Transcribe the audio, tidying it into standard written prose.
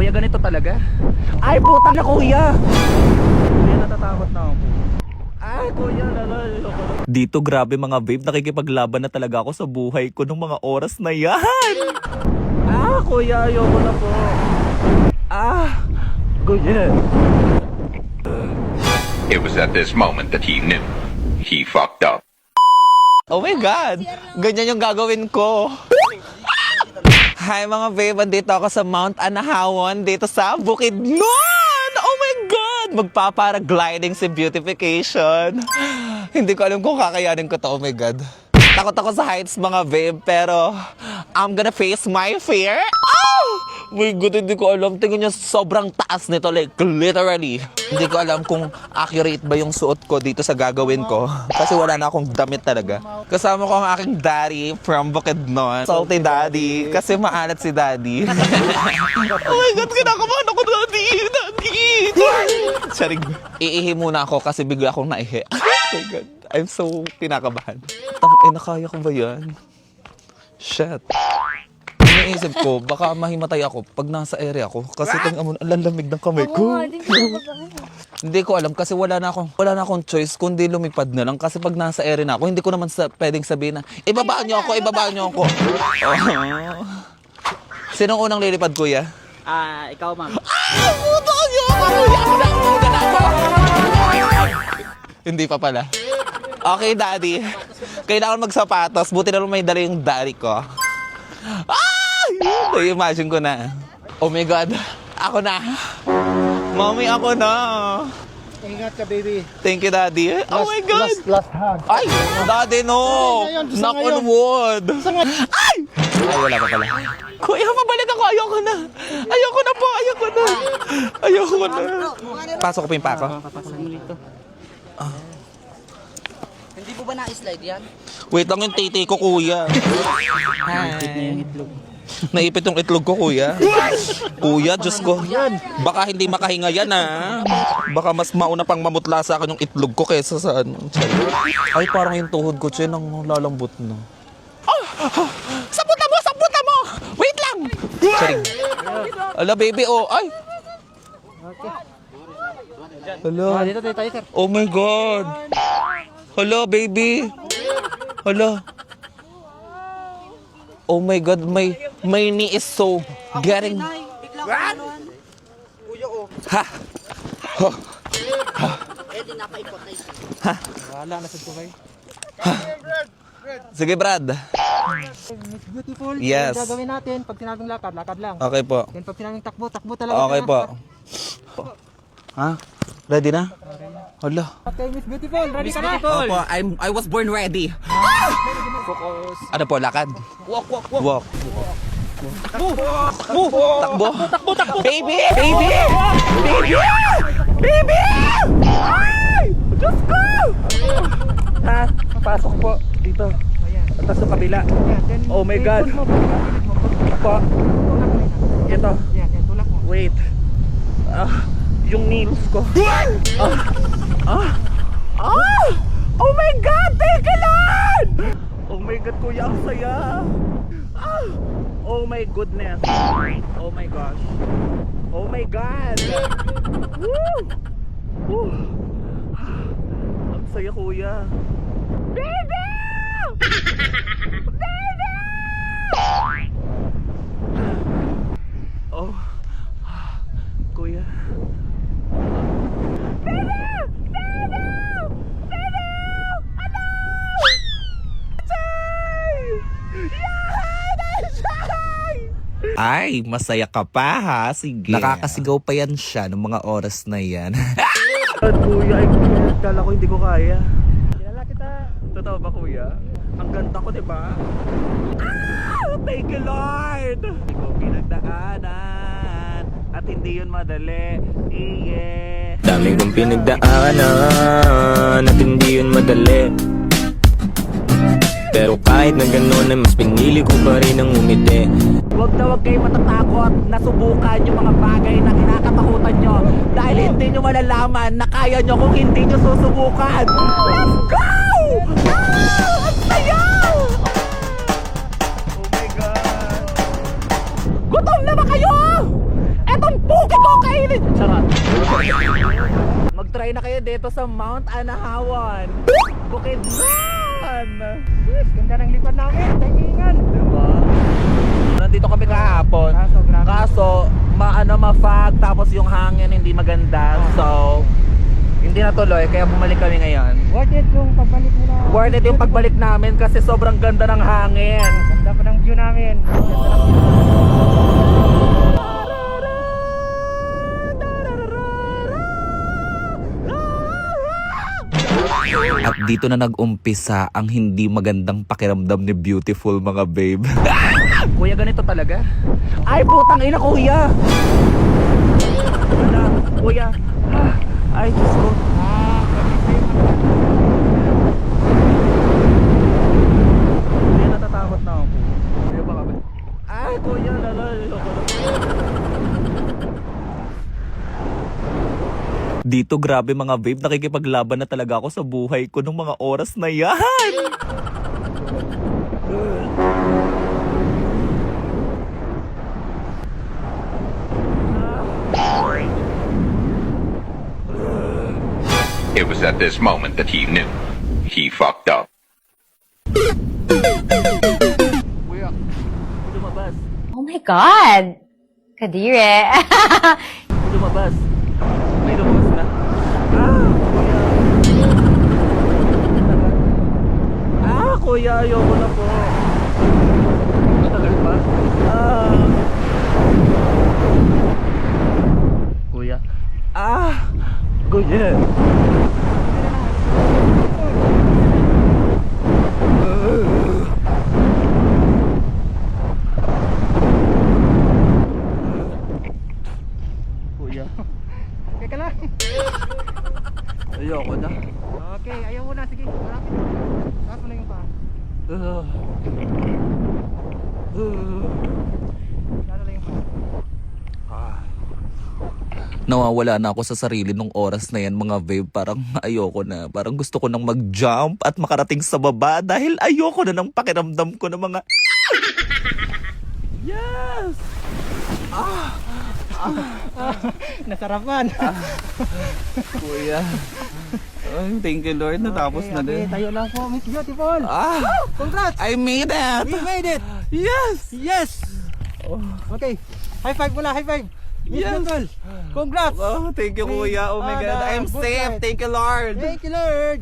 Kuya, ganito talaga. Ay, puta na kuya. Kuya, natatakot na ako. Ay, kuya, lalalo ko. Dito grabe mga babe, nakikipaglaban na talaga ako sa buhay ko nung mga oras na yan. Kuya, ayoko na po. Kuya. It was at this moment that he knew he fucked up. Oh my God! Ganyan yung gagawin ko. Hi mga babe, andito ako sa Mount Anahawan dito sa Bukidnon! Oh my God! Magpaparagliding si Beautification. Hindi ko alam kung kakayanin ko to, oh my God. Takot ako sa heights mga babe, pero I'm gonna face my fear. Oh! My God, hindi ko alam. Tingin nyo, sobrang taas nito. Like, literally. Hindi ko alam kung accurate ba yung suot ko dito sa gagawin ko. Kasi wala na akong damit talaga. Kasama ko ang aking daddy from Bukidnon. Salty daddy. Kasi maalat si daddy. Oh my God, kinakabahan ako, daddy. Daddy. Charing. Iihi muna ako kasi bigla akong naihi. Oh my God. I'm so kinakabahan. Nakaya ko ba yan? Shit. Iniisip ko, baka mahimatay ako pag nasa area ko. Kasi ang lalamig ng kamay ko. Hindi ko alam kasi wala na akong choice kundi lumipad na lang. Kasi pag nasa area na ako, hindi ko naman pwedeng sabihin na, ibabaan niyo ako. Oh. Sinong unang lilipad, kuya? Ikaw, ma'am. Puto niyo! Hindi pa pala. Okay, daddy. Kailangan magsapatos. Buti na lang may dala yung daddy ko. Imagine ko na. Oh my God. Ako na. Mommy, ako na. Ingat ka, baby. Thank you, daddy. Oh my God. Last hug. Ay, daddy, no. Knock on wood. Ay! Ay, wala pa pala. Kuya, mabalik ako. Ayoko na. Ayoko na po. Ayoko na. Pasok ko pa yung pako. Hindi po ba na-slide yan? Wait lang yung titi ko, kuya. Naipit yung itlog ko, kuya. Kuya, Diyos ko. Baka hindi makahinga yan, ha? Baka mas mauna pang mamutla sa akin yung itlog ko kaysa sa ano. Ay, parang yung tuhod ko, Chen, ang lalambot na. Sabuta mo! Wait lang! Charing. Ala, baby, oh. Ay! Hala. Dito tayo, sir. Oh my God. Hala, baby. Hala. Oh my God, my knee is so getting... Ha! Wala, nasad ko kayo. Sige, Brad. Miss Beautiful. Yes. Yung gagawin natin, pag sinabing lakad lang. Okay po. Then pag sinabing takbo talaga. Okay po. Ha? Ready na? Hala. Okay, Miss Beautiful, ready ka na? Opo, I was born ready. Focus. Ano po, lakad? Walk. Takbo. Baby! Ay! Diyos ko! Ha? Pasok po. Dito. Tapos sa kabila. Oh my God. Po. Ito. Yan, tulak mo. Wait. Yung nails ko. Oh my God! Take a lot! Oh my God, kuya, ang saya. Oh my goodness. Oh my gosh. Oh my God. Woo! Woo! Ang saya, kuya. Baby! Baby! Oh. Kuya. Ay, masaya ka pa ha? Sige. Nakakasigaw pa yan siya ng mga oras na yan. Kuya, kala ko hindi ko kaya. Kilala kita. Totoo ba, kuya? Ang ganda ko, diba? Thank you, Lord! Hindi ko pinagdaanan at hindi yun madali. Yeah. Dami kong pinagdaanan at hindi yun madali. Pero kahit na gano'n ay mas pinili ko pa rin ang umiti. Huwag na huwag kayo matatakot na subukan yung mga bagay na kinakatakutan nyo. Dahil hindi nyo malalaman na kaya nyo kung hindi nyo susubukan. Let's go! Ang saya! Oh my God! Gutom na ba kayo? Etong Mag-try na kayo dito sa Mount Anahawan, Bukidnon. Yes, ganda ng lipad namin. Timingan. Diba? Nandito kami kahapon. Kaso, grabe. Kaso, ma-fog, tapos yung hangin hindi maganda. So, hindi natuloy, kaya bumalik kami ngayon. Worth it yung pagbalik nila. Worth it yung pagbalik namin kasi sobrang ganda ng hangin. Ganda pa ng view namin. Ganda ng view. At dito na nag-umpisa ang hindi magandang pakiramdam ni Beautiful, mga babe. Kuya, ganito talaga? Ay, putang ina, kuya! Wala, kuya. Ay, Diyos ko. Kuya, natatakot na ako. Kuya, baka ba? Ay, kuya, ayoko na. Dito grabe mga babe, nakikipaglaban na talaga ako sa buhay ko nung mga oras na yan. It was at this moment that he knew. He fucked up. Kuya, lumabas. Oh my God! Kadire. Lumabas. May lumabas na. Kuya. Kuya, ayoko na po. Matagal pa? Kuya. Kuya. Kuya. Okay ka lang. Ayoko na. Okay, ayaw mo na. Sige, malapit na. Taas mo na yung paa. Lalo lang yung paa. Nawawala na ako sa sarili nung oras na yan, mga babe. Parang ayoko na. Parang gusto ko nang mag-jump at makarating sa baba dahil ayoko na ng pakiramdam ko ng mga... Yes! Nasarapan. Kuya. Ay, thank you Lord, natapos na din. Tayo lang po, Miss Beautiful. Congrats! I made it! We made it! Yes! Yes! Okay, high five muna, high five! Miss Yes. Beautiful, congrats! Oh, thank you, Kuya. Oh my God, I'm Good safe. night. Thank you, Lord. Thank you, Lord!